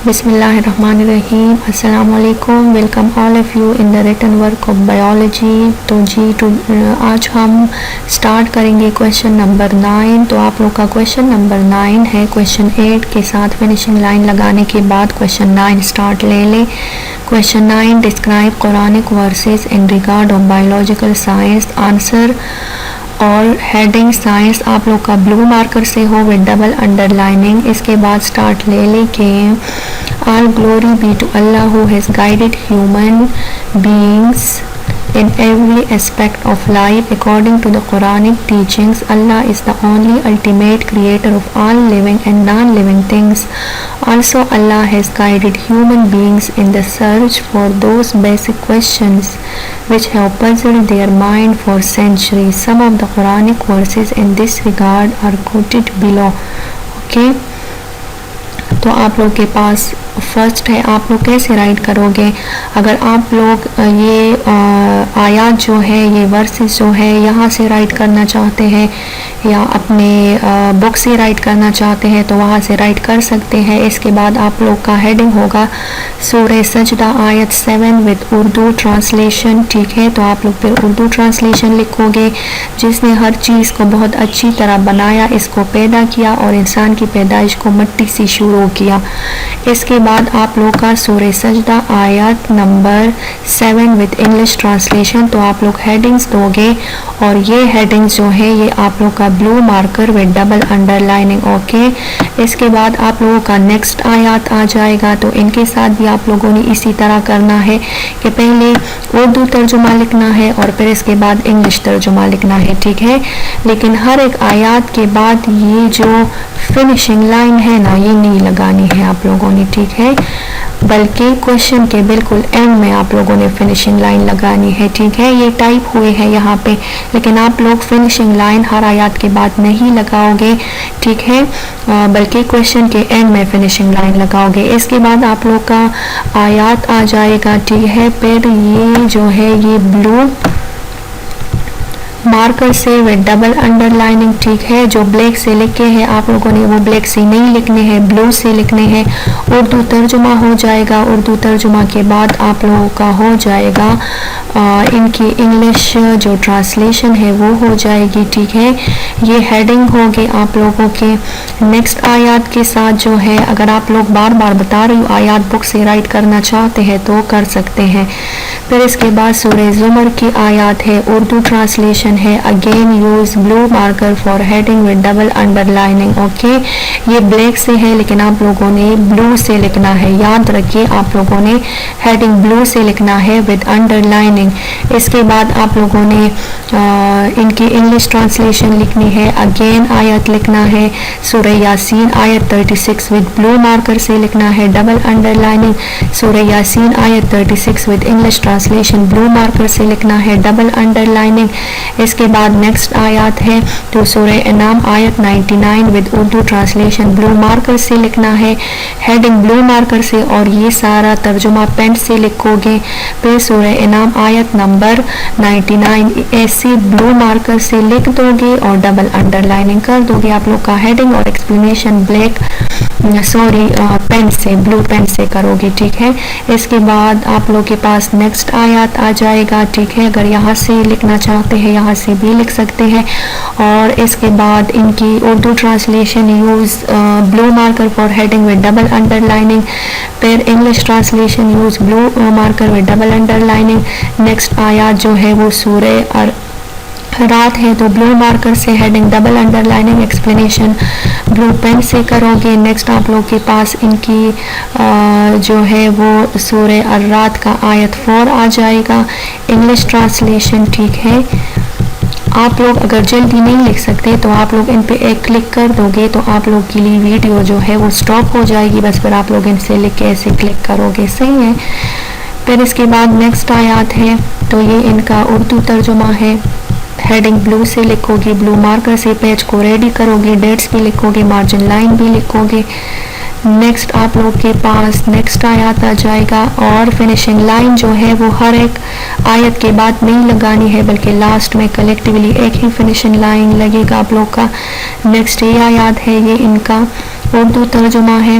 بسم اللہ الرحمن الرحیم. السلام علیکم. Welcome all of you in the return work of biology. تو آج ہم سٹارٹ کریں گے کویشچن نمبر 9. تو آپ لوگ کا کویشچن نمبر 9 ہے. کویشچن 8 کے ساتھ فنیشنگ لائن لگانے کے بعد کویشچن 9 سٹارٹ لے لیں. Question 9 describe Quranic verses in regard of biological science. Answer اور ہیڈنگ سائنس آپ لوگ کا بلو مارکر سے ہو ود ڈبل انڈر لائننگ. اس کے بعد سٹارٹ لے لیں کہ all glory be to Allah who has guided human beings in every aspect of life according to the Quranic teachings. Allah is the only ultimate creator of all living and non-living things. Also, Allah has guided human beings in the search for those basic questions which have puzzled their mind for centuries. Some of the Quranic verses in this regard are quoted below. Okay. تو آپ لوگ کے پاس first ہے. آپ لوگ کیسے right کرو گے؟ اگر آپ لوگ یہ آیات جو ہے، یہ ورسز جو ہے، یہاں سے رائٹ کرنا چاہتے ہیں یا اپنے بک سے رائٹ کرنا چاہتے ہیں تو وہاں سے رائٹ کر سکتے ہیں. اس کے بعد آپ لوگ کا ہیڈنگ ہوگا سورہ سجدہ آیت 7 ود اردو ٹرانسلیشن. ٹھیک ہے، تو آپ لوگ پھر اردو ٹرانسلیشن لکھو گے. جس نے ہر چیز کو بہت اچھی طرح بنایا، اس کو پیدا کیا اور انسان کی پیدائش کو مٹی سے شروع کیا. اس کے بعد آپ لوگ کا سورہ سجدہ آیت نمبر 7 ود انگلش ٹرانسلیشن. تو آپ لوگ ہیڈنگز دو گے اور یہ ہیڈنگز جو ہے یہ آپ لوگ کا blue marker with double underlining. Okay. اس کے بعد آپ لوگوں کا نیکسٹ آیات آ جائے گا. تو ان کے ساتھ بھی آپ لوگوں نے اسی طرح کرنا ہے کہ پہلے اردو ترجمہ لکھنا ہے اور پھر اس کے بعد انگلش ترجمہ لکھنا ہے. ٹھیک ہے، لیکن ہر ایک آیات کے بعد یہ جو فنیشنگ لائن ہے نا، یہ نہیں لگانی ہے آپ لوگوں نے. ٹھیک ہے، بلکہ کوشچن کے بالکل اینڈ میں آپ لوگوں نے فنیشنگ لائن لگانی ہے. ٹھیک ہے، یہ ٹائپ ہوئے ہیں یہاں پہ، لیکن آپ لوگ فنیشنگ لائن ہر آیات کے بعد نہیں لگاؤ گے. ٹھیک ہے، بلکہ کوشچن کے اینڈ میں فنیشنگ لائن لگاؤ گے. اس کے بعد آپ لوگ کا آیات آ جائے گا. ٹھیک ہے، پھر یہ جو ہے یہ بلو مارکر سے ود ڈبل انڈر لائننگ. ٹھیک ہے، جو بلیک سے لکھے ہیں آپ لوگوں نے وہ بلیک سے نہیں لکھنے ہیں، بلو سے لکھنے ہیں. اردو ترجمہ ہو جائے گا. اردو ترجمہ کے بعد آپ لوگوں کا ہو جائے گا ان کی انگلش جو ٹرانسلیشن ہے وہ ہو جائے گی. ٹھیک ہے، یہ ہیڈنگ ہوگی آپ لوگوں کے نیکسٹ آیات کے ساتھ جو ہے. اگر آپ لوگ بار بار بتا رہی ہوں آیات بک سے رائٹ کرنا چاہتے ہیں تو کر سکتے ہیں. پھر اس کے بعد سورہ زمر کی آیات ہے، اردو ٹرانسلیشن ہے. Again use blue marker for heading with double underlining. Okay, یہ بلیک سے ہے لیکن آپ لوگوں نے بلو سے لکھنا ہے. یاد رکھیے آپ لوگوں نے ہیڈنگ بلو سے لکھنا ہے ود انڈر لائننگ. اس کے بعد آپ لوگوں نے ان کی انگلش ٹرانسلیشن لکھنی ہے. اگین آیت لکھنا ہے سورہ یاسین آیت 36 ود بلو مارکر سے لکھنا ہے ڈبل انڈر لائننگ. سورہ یاسین آیت 36 with English translation blue marker سے لکھنا ہے ڈبل انڈر لائننگ. اس کے بعد نیکسٹ آیات ہے تو سورہ انعام آیت 99 with Urdu translation blue marker سے لکھنا ہے، ہیڈنگ بلو مارکر سے، اور یہ سارا ترجمہ پین سے لکھو گے. پھر سورہ انعام آیت نمبر 99 ایسے بلو مارکر سے لکھ دو گے اور ڈبل انڈر لائننگ کر دو گے. آپ لوگ کا ہیڈنگ اور ایکسپلینیشن بلیک پین سے، بلو پین سے کرو گے. ٹھیک ہے، اس کے بعد آپ لوگ کے پاس نیکسٹ آیات آ جائے گا. ٹھیک ہے، اگر یہاں سے لکھنا چاہتے ہیں یہاں سے بھی لکھ سکتے ہیں. اور اس کے بعد ان کی Urdu translation use blue marker for heading with double underlining. پھر English translation use blue marker with double underlining. Next آیات جو ہے وہ سورہ رات ہے تو بلو مارکر سے heading double underlining, explanation blue pen سے کرو گے. نیکسٹ آپ لوگ کے پاس ان کی جو ہے وہ سورہ الرات کا آیت 4 آ جائے گا، انگلش ٹرانسلیشن. ٹھیک ہے، آپ لوگ اگر جلدی نہیں لکھ سکتے تو آپ لوگ ان پہ ایک کلک کر دو گے تو آپ لوگ کے لیے ویڈیو جو ہے وہ سٹاپ ہو جائے گی. بس پھر آپ لوگ ان سے لکھ کے ایسے کلک کرو گے. صحیح ہے. پھر اس کے بعد نیکسٹ آیات ہے تو یہ ان کا اردو ترجمہ ہے. ہیڈنگ بلو سے لکھو گے، بلو مارکر سے پیج کو ریڈی کرو گے، ڈیٹس بھی لکھو گے، مارجن لائن بھی لکھو گے. نیکسٹ آپ لوگ کے پاس نیکسٹ آیات آ جائے گا اور فنیشنگ لائن جو ہے وہ ہر ایک آیت کے بعد نہیں لگانی ہے بلکہ لاسٹ میں کلیکٹیولی ایک ہی فنیشنگ لائن لگے گا آپ لوگ کا. نیکسٹ یہ آیات ہے، یہ ان کا اردو ترجمہ ہے.